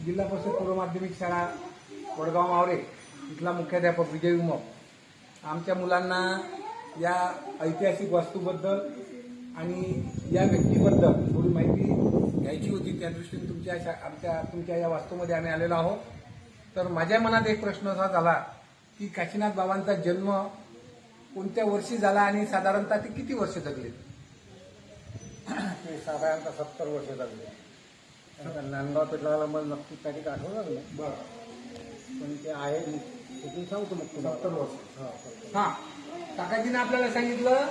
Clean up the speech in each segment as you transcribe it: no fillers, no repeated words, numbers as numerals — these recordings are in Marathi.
जिल्हा परिषद पूर्व माध्यमिक शाळा वडगाव मावरे इथला मुख्याध्यापक विजय उमप. आमच्या मुलांना या ऐतिहासिक वास्तूबद्दल आणि या व्यक्तीबद्दल थोडी माहिती घ्यायची होती. त्या दृष्टीने तुमच्या या वास्तूमध्ये आम्ही आलेलो आहोत. तर माझ्या मनात एक प्रश्न असा झाला की काशीनाथ बाबांचा जन्म कोणत्या वर्षी झाला आणि साधारणतः ते किती वर्ष जगले? ते साधारणतः 70 वर्ष जगले. नांदगाव पेटला मला नक्की तारीख आठवणार नाही, पण ते आहे तिथून सांगतो मग 70 वर्ष. हा, काकाजीने आपल्याला सांगितलं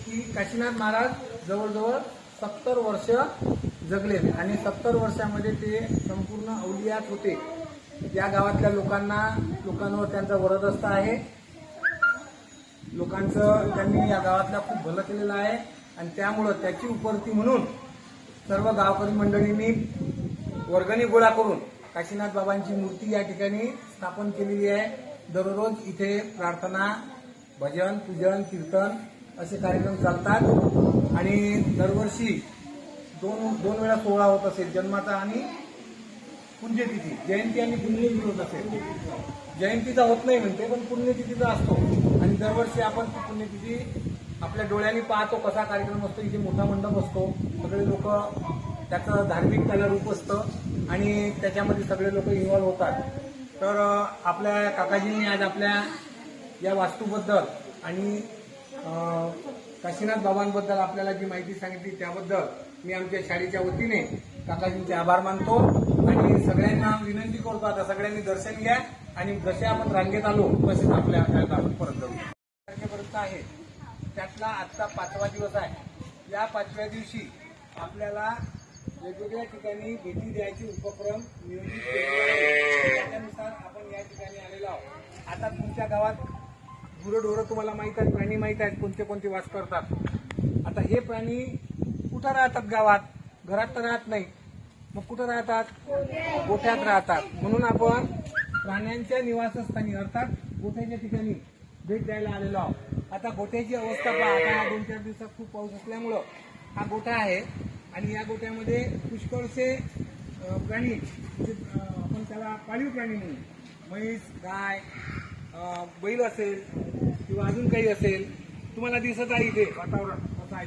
की काशीनाथ महाराज जवळजवळ 70 वर्ष जगले आणि 70 वर्षामध्ये ते संपूर्ण अवलियात होते. या गावातल्या लोकांवर त्यांचा वरदहस्त आहे. लोकांचं त्यांनी या गावातल्या खूप भलं केलेलं आहे आणि त्यामुळं त्याची उपरती म्हणून सर्व गावकरी मंडळींनी वर्गणी गोळा करून काशीनाथ बाबांची मूर्ती या ठिकाणी स्थापन केलेली आहे. दररोज इथे प्रार्थना, भजन, पूजन, कीर्तन असे कार्यक्रम चालतात आणि दरवर्षी दोन वेळा सोहळा होत असेल, जन्माचा आणि पुण्यतिथी. जयंती आणि पुण्यतिथी होत असेल. जयंतीचा होत नाही म्हणते, पण पुण्यतिथीचा असतो आणि दरवर्षी आपण ती पुण्यतिथी आपल्या डोळ्यांनी पाहतो. कसा कार्यक्रम असतो, इथे मोठा मंडप असतो, सगळे लोक त्याचं धार्मिक त्याला रूप असतं आणि त्याच्यामध्ये सगळे लोक इन्व्हॉल्व्ह होतात. तर आपल्या काकाजींनी आज आपल्या या वास्तूबद्दल आणि काशीनाथ बाबांबद्दल आपल्याला जी माहिती सांगितली त्याबद्दल मी आमच्या शाळेच्या वतीने काकाजींचे आभार मानतो आणि सगळ्यांना विनंती करतो आता सगळ्यांनी दर्शन घ्या आणि जसे आपण रांगेत आलो तसेच आपल्या आपण परत जाऊ. तारखेपर्यंत आहे त्यातला आजचा 5वा दिवस आहे. या 5व्या दिवशी आपल्याला वेगवेगळ्या ठिकाणी भेटी द्यायचे उपक्रम नियोजित केलेले आहेत. त्यानुसार आपण या ठिकाणी आलेलो आहोत. आता तुमच्या गावात गुरंढोरं तुम्हाला माहित आहेत, प्राणी माहित आहेत कोणते कोणते वास करतात. आता हे प्राणी कुठं राहतात गावात? घरात तर राहत नाही, मग कुठं राहतात? गोठ्यात राहतात. म्हणून आपण प्राण्यांच्या निवासस्थानी अर्थात गोठ्याच्या ठिकाणी भेट द्यायला आलेलो आहोत. आता गोठ्याची अवस्था पहा. आता 2-4 दिवसात खूप पाऊस असल्यामुळं हा गोठा आहे आणि या गोठ्यामध्ये पुष्कळसे प्राणी म्हणजे आपण त्याला पाळीव प्राणी म्हणू, म्हैस, गाय, बैल असेल किंवा अजून काही असेल तुम्हाला दिसत आहे इथे वातावरण असं आहे.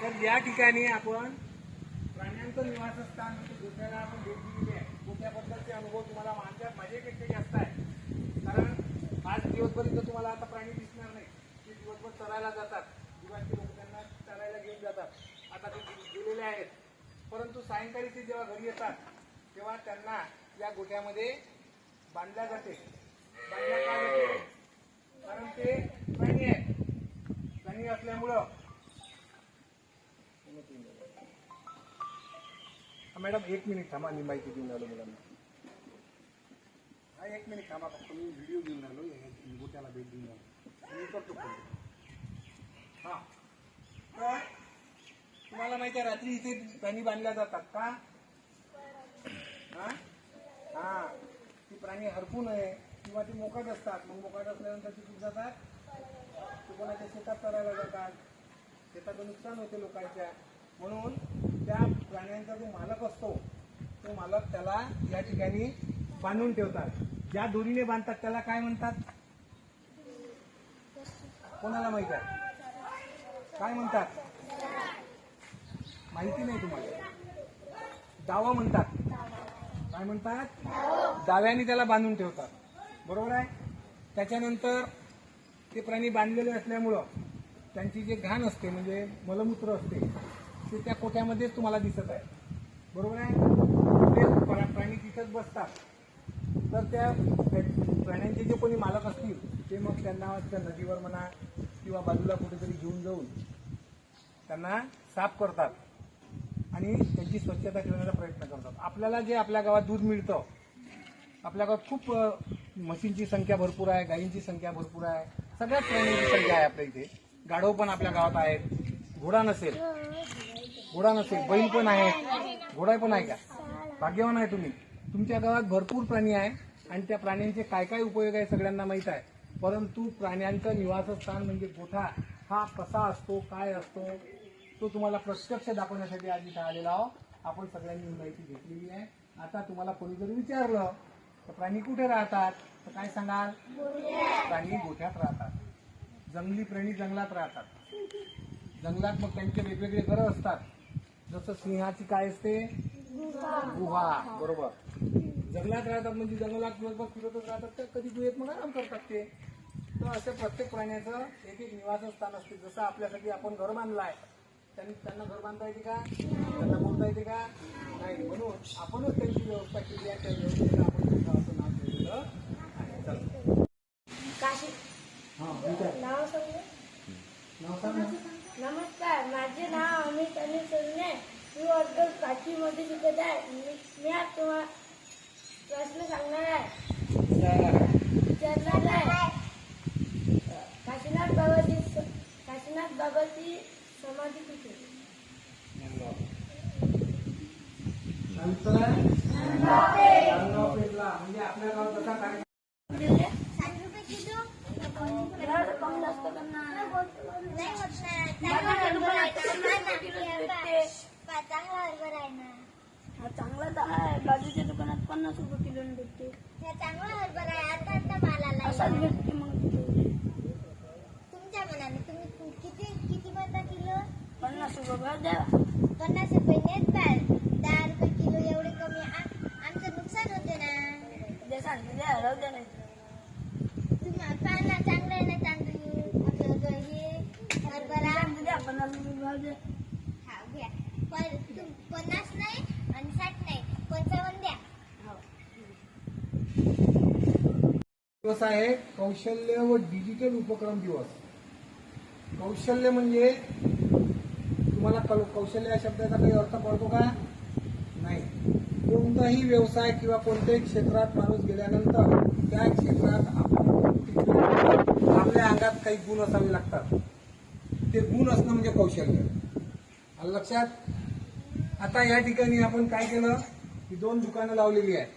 तर या ठिकाणी आपण प्राण्यांचं निवासस्थान म्हणजे गोठ्याला आपण भेट दिलेली आहे. गोठ्याबद्दलचे अनुभव तुम्हाला माझ्यापेक्षा जास्त आहे, कारण आज दिवसभर तुम्हाला आता प्राणी दिसणार नाही. ते दिवसभर चरायला जातात, दिवाळीचे लोक त्यांना चरायला घेऊन जातात. आता ते गेलेले आहेत, परंतु सायंकाळी ते जेव्हा घरी येतात तेव्हा त्यांना या गोठ्यामध्ये बांधल्या जाते. बांधल्या का जाते? कारण ते प्राणी आहेत. प्राणी असल्यामुळं मॅडम 1 मिनिट थांबा, मी माहिती देऊन आलो मुलांना. 1 मिनिट थांबा, फक्त मी व्हिडिओ घेऊन आलो, गोट्याला भेट देऊन आलो, मी करतो फोन. हां, तर तुम्हाला माहिती आहे रात्री इथे प्राणी बांधल्या जातात का? हां, ती प्राणी हरपू नये किंवा ती मोकाट असतात. मग मोकाट असल्यानंतर ती कुठे जातात? ते कोणाच्या शेतात चरायला जातात. शेताचं नुकसान होते लोकांच्या. म्हणून त्या प्राण्यांचा जो मालक असतो तो मालक त्याला या ठिकाणी बांधून ठेवतात. ज्या दोरीने बांधतात त्याला काय म्हणतात? कोणाला माहित आहे? काय म्हणतात? माहिती नाही तुम्हाला? दावा म्हणतात. काय म्हणतात? दाव्याने त्याला बांधून ठेवतात. बरोबर आहे. त्याच्यानंतर ते प्राणी बांधलेले असल्यामुळं त्यांची जे घाण असते म्हणजे मलमूत्र असते ते त्या कोठ्यामध्येच तुम्हाला दिसत आहे. बरोबर आहे. ते प्राणी तिथंच बसतात. तर त्या प्राण्यांचे जे कोणी मालक असतील ते मग त्यांना त्या नदीवर म्हणा किंवा बाजूला कुठेतरी घेऊन जाऊन त्यांना साफ करतात आणि त्यांची स्वच्छता ठेवण्याचा प्रयत्न करतात. आपल्याला जे आपल्या गावात दूध मिळतं, आपल्या गावात खूप म्हशींची संख्या भरपूर आहे, गायींची संख्या भरपूर आहे, सगळ्याच प्राण्यांची संख्या आहे आपल्या इथे. गाढव पण आपल्या गावात आहेत. घोडा नसेल, बैल पण आहे, घोडा पण आहे का? भाग्यवान आहे तुम्ही. तुमच्या गावात भरपूर प्राणी आहे आणि त्या प्राण्यांचे काय काय उपयोग आहे सगळ्यांना माहीत आहे. परंतु प्राण्यांचं निवासस्थान म्हणजे गोठा हा कसा असतो, काय असतो, तो तुम्हाला प्रत्यक्ष दाखवण्यासाठी आज इथं आलेला आहोत. आपण सगळ्यांनी माहिती घेतलेली आहे. आता तुम्हाला कोणी जर विचारलं तर प्राणी कुठे राहतात तर काय सांगाल? प्राणी गोठ्यात राहतात. जंगली प्राणी जंगलात राहतात. जंगलात मग त्यांचे वेगवेगळे घरं असतात. जसं सिंहाची काय असते? गुहा. बरोबर. जंगलात राहतात म्हणजे जंगलात दिवसभर फिरतच राहतात. तर कधी गुहेत मग आराम करतात ते. तर असे प्रत्येक प्राण्याचं एक एक निवासस्थान असते. जसं आपल्यासाठी आपण घर बांधलं आहे, त्यांना घर बांधता येते का? त्यांना बोलता येते का? नाही. म्हणून आपणच त्यांची व्यवस्था केली आहे. त्या व्यवस्थेला आपण असं नाव ठेवलेलं आहे. चला. नाव सांग. नमस्कार, माझे नाव अमित अनिल सोनने. मी वर्ग 5वी मध्ये शिकत आहे. मी आज तुम्हाला प्रश्न सांगणार आहे. काशीनाथ बाबाची समाधी कुठे? म्हणजे आपल्या गावात कसा काय चांगला तर आहे. बाजूच्या दुकानात 50 रुपये किलो भेटते. चांगला हरभरा आहे. आता मालाला असाच भेटते मग तुमच्या मनाने तुम्ही किती म्हणता किलो? 50 रुपये द्या. 50 रुपये नेत पाय. 10 रुपये किलो एवढे कमी आमचं नुकसान होते ना. सांगितलं तुम्ही पहा ना, चांगलं आहे ना तांदूळ, आपलं हे हरभरा. हा घ्या. 50 नाही आणि 60 नाही, 55 द्या. दिवस आहे कौशल्य व डिजिटल उपक्रम दिवस. कौशल्य म्हणजे तुम्हाला कौशल्य या शब्दाचा काही अर्थ पडतो का? नाही. कोणताही व्यवसाय किंवा कोणत्याही क्षेत्रात माणूस गेल्यानंतर त्या क्षेत्रात आपल्या अंगात काही गुण असावे लागतात. ते गुण असणं म्हणजे कौशल्य. आलं लक्षात? आता या ठिकाणी आपण काय केलं की 2 दुकानं लावलेली आहेत.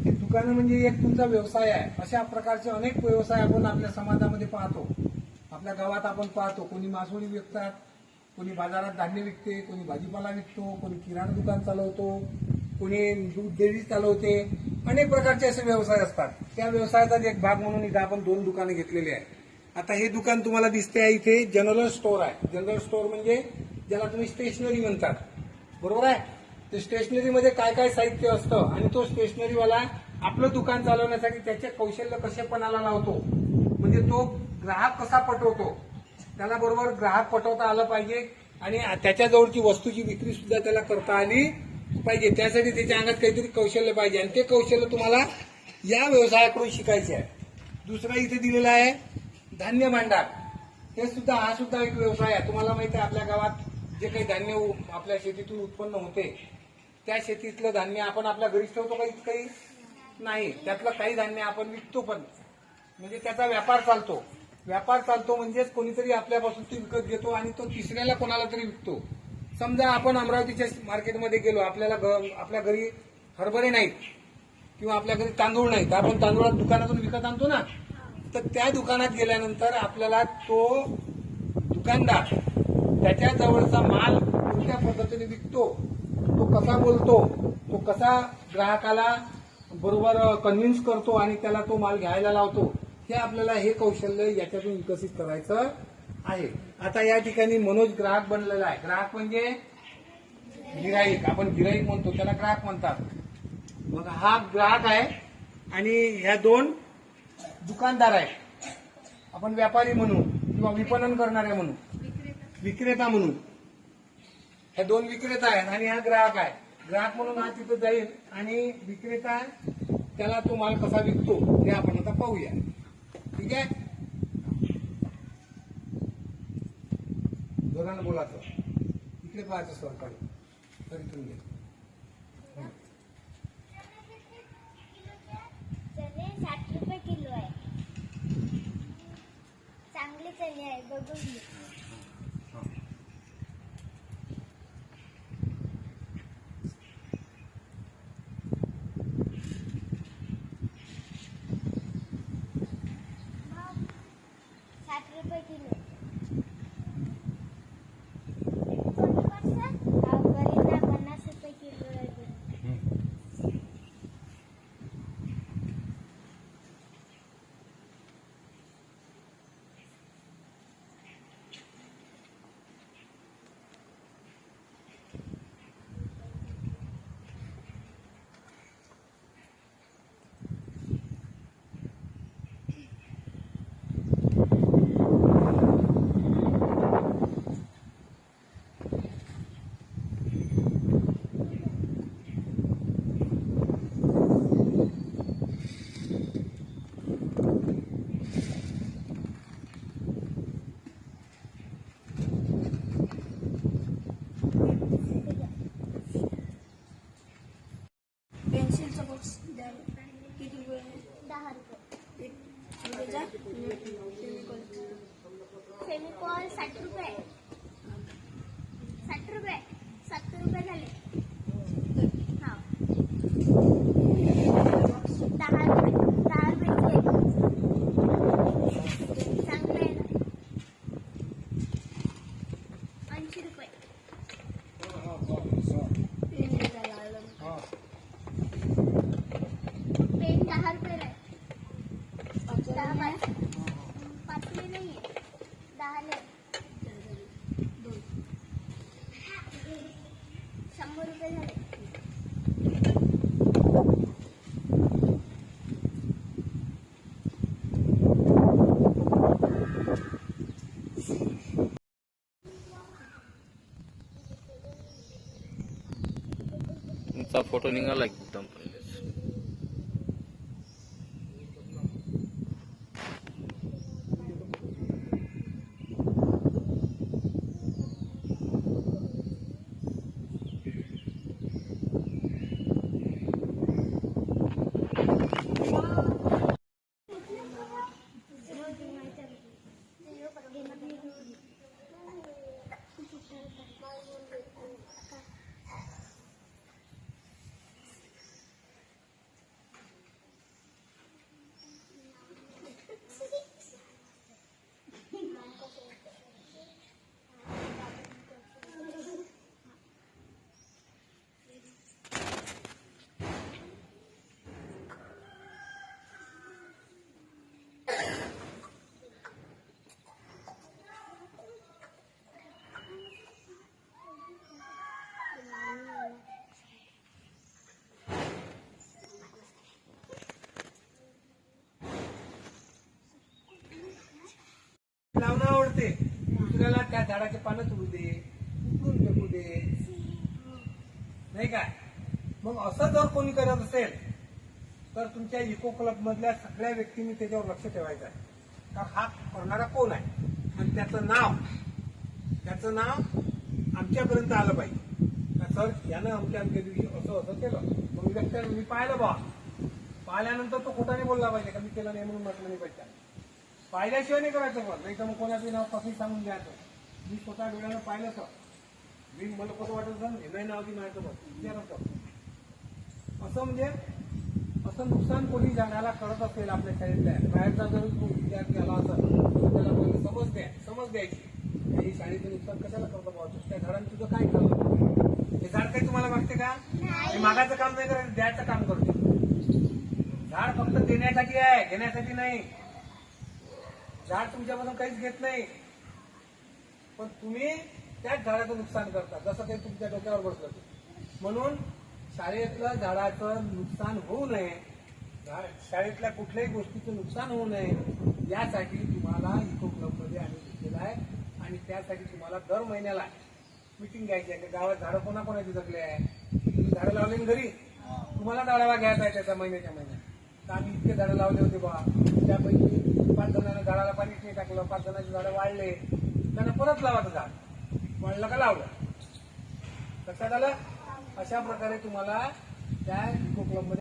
हे दुकानं म्हणजे एक तुमचा व्यवसाय आहे. अशा प्रकारचे अनेक व्यवसाय आपण आपल्या समाजामध्ये पाहतो, आपल्या गावात आपण पाहतो. कोणी मासोळी विकतात, कोणी बाजारात धान्य विकते, कोणी भाजीपाला विकतो, कोणी किराणा दुकान चालवतो, कोणी दूध डेअरी चालवते. अनेक प्रकारचे असे व्यवसाय असतात. त्या व्यवसायाचा एक भाग म्हणून इथं आपण 2 दुकानं घेतलेली आहे. आता हे दुकान तुम्हाला दिसते आहे इथे जनरल स्टोअर आहे. जनरल स्टोअर म्हणजे ज्याला तुम्ही स्टेशनरी म्हणतात, बरोबर आहे? ते स्टेशनरीमध्ये काय काय साहित्य असतं आणि तो स्टेशनरीवाला आपलं दुकान चालवण्यासाठी त्याचे कौशल्य कसे पणाला लावतो, म्हणजे तो ग्राहक कसा पटवतो, त्याला बरोबर ग्राहक पटवता आलं पाहिजे आणि त्याच्याजवळची वस्तूची विक्री सुद्धा त्याला करता आली पाहिजे. त्यासाठी त्याच्या अंगात काहीतरी कौशल्य पाहिजे आणि ते कौशल्य तुम्हाला या व्यवसायाकडून शिकायचे आहे. दुसरा इथे दिलेला आहे धान्य भांडार. हे सुद्धा हा सुद्धा एक व्यवसाय आहे. तुम्हाला माहिती आहे आपल्या गावात जे काही धान्य आपल्या शेतीतून उत्पन्न होते त्या शेतीतलं धान्य आपण आपल्या घरीच ठेवतो का? काही नाही. त्यातलं काही धान्य आपण विकतो पण, म्हणजे त्याचा व्यापार चालतो. व्यापार चालतो म्हणजेच कोणीतरी आपल्यापासून ते विकत घेतो आणि तो तिसऱ्याला कोणाला तरी विकतो. समजा आपण अमरावतीच्या मार्केटमध्ये गेलो, आपल्या घरी हरभरे नाहीत किंवा आपल्या घरी तांदूळ नाहीत, आपण तांदूळ दुकानातून विकत आणतो ना, तर त्या दुकानात गेल्यानंतर आपल्याला तो दुकानदार त्याच्या जवळचा माल कोणत्या पद्धतीने विकतो, तो कसा बोलतो, तो कसा ग्राहकाला बरोबर कन्व्हिन्स करतो आणि त्याला तो माल घ्यायला लावतो, हे आपल्याला हे कौशल्य याच्यातून विकसित करायचं आहे. आता या ठिकाणी मनोज ग्राहक बनलेला आहे. ग्राहक म्हणजे गिराईक, आपण गिराईक म्हणतो, त्याला ग्राहक म्हणतात. मग हा ग्राहक आहे आणि ह्या 2 दुकानदार आहेत. आपण व्यापारी म्हणू किंवा विपणन करणारे म्हणू, विक्रेता म्हणू. ह्या 2 विक्रेता आहेत आणि हा ग्राहक आहे. ग्राहक म्हणून हा तिथं जाईल आणि विक्रेता त्याला तो माल कसा विकतो हे आपण आता पाहूया. ठीक आहे? जोरानं बोलायचं, इकडे पाहायचं सरकडे, तर इथून घे. चणे 60 रुपये किलो आहे. चांगले चणे आहे, बघून घे. पेन्सिलचा बॉक्स द्या. किती रुपये? 10 रुपये. फेविकॉल फेविकॉल 60 रुपये. 60 रुपये. 70 रुपये झाले. हा 10 रुपये. 10 रुपये चांगलं आहे ना. 80 रुपये. पेन 10 रुपये आहे. 10 पाचवी नाहीये. 10 ले. वरचा फोटो निघाला एकदम पहिलेच. लावणं आवडते, दुसऱ्याला त्या झाडाचे पानं तोडू दे, उकळून फेकू दे, नाही काय? मग असं जर कोणी करत असेल तर तुमच्या इको क्लब मधल्या सगळ्या व्यक्तींनी त्याच्यावर लक्ष ठेवायचं आहे. कारण हा करणारा कोण आहे आणि त्याचं नाव आमच्यापर्यंत आलं पाहिजे. सर यानं अमक्या दिवशी असं असं केलं, मग मी पाहिलं बा, पाहिल्यानंतर तो खोटाने बोलला पाहिजे का मी केलं नाही म्हणून म्हटलं नाही पाहिजे. पाहिल्याशिवाय नाही करायचं, पण नाही तर मग कोणाचं नाव कसंही सांगून द्यायचं. मी स्वतः डोळ्यानं पाहिलं तर मी मला कसं वाटत होतं हे नाव ती माहिती विचारत असं म्हणजे असं नुकसान कोणी झाडाला करत असेल आपल्या शाळेतल्या बाहेरचा जर विद्यार्थी आला असेल तर त्याला पहिले समज द्यायची काही शाळेचं नुकसान कशाला करतो बाबा, त्या झाडाने तुझं काय केलं? हे झाड काही तुम्हाला मागते का? हे मागायचं काम नाही करायचं, द्यायचं काम करते. झाड फक्त देण्यासाठी आहे, घेण्यासाठी नाही. झाड तुमच्यापासून काहीच घेत नाही, पण तुम्ही त्याच झाडाचं नुकसान करता जसं काही तुमच्या डोक्यावर बसलं. म्हणून शाळेतलं झाडाचं नुकसान होऊ नये, शाळेतल्या कुठल्याही गोष्टीचं नुकसान होऊ नये यासाठी तुम्हाला इको क्लबमध्ये आम्ही घेतलेला आहे. आणि त्यासाठी तुम्हाला दर महिन्याला मीटिंग घ्यायची आहे. गावात झाडं कोणाकोणाची जगले आहे, तुम्ही झाडं लावले घरी, तुम्हाला डाळावा घ्यायचा आहे त्याचा महिन्याच्या महिन्यात. तर आम्ही इतके झाडं लावले होते बा, त्यापैकी 5 जणांना झाडाला पाणीच नाही टाकलं, 5 जणांची झाडं वाढले, त्यांना परत लावायचं झाड वाढलं का लावलं. लक्षात आलं? अशा प्रकारे तुम्हाला त्या इको क्लबमध्ये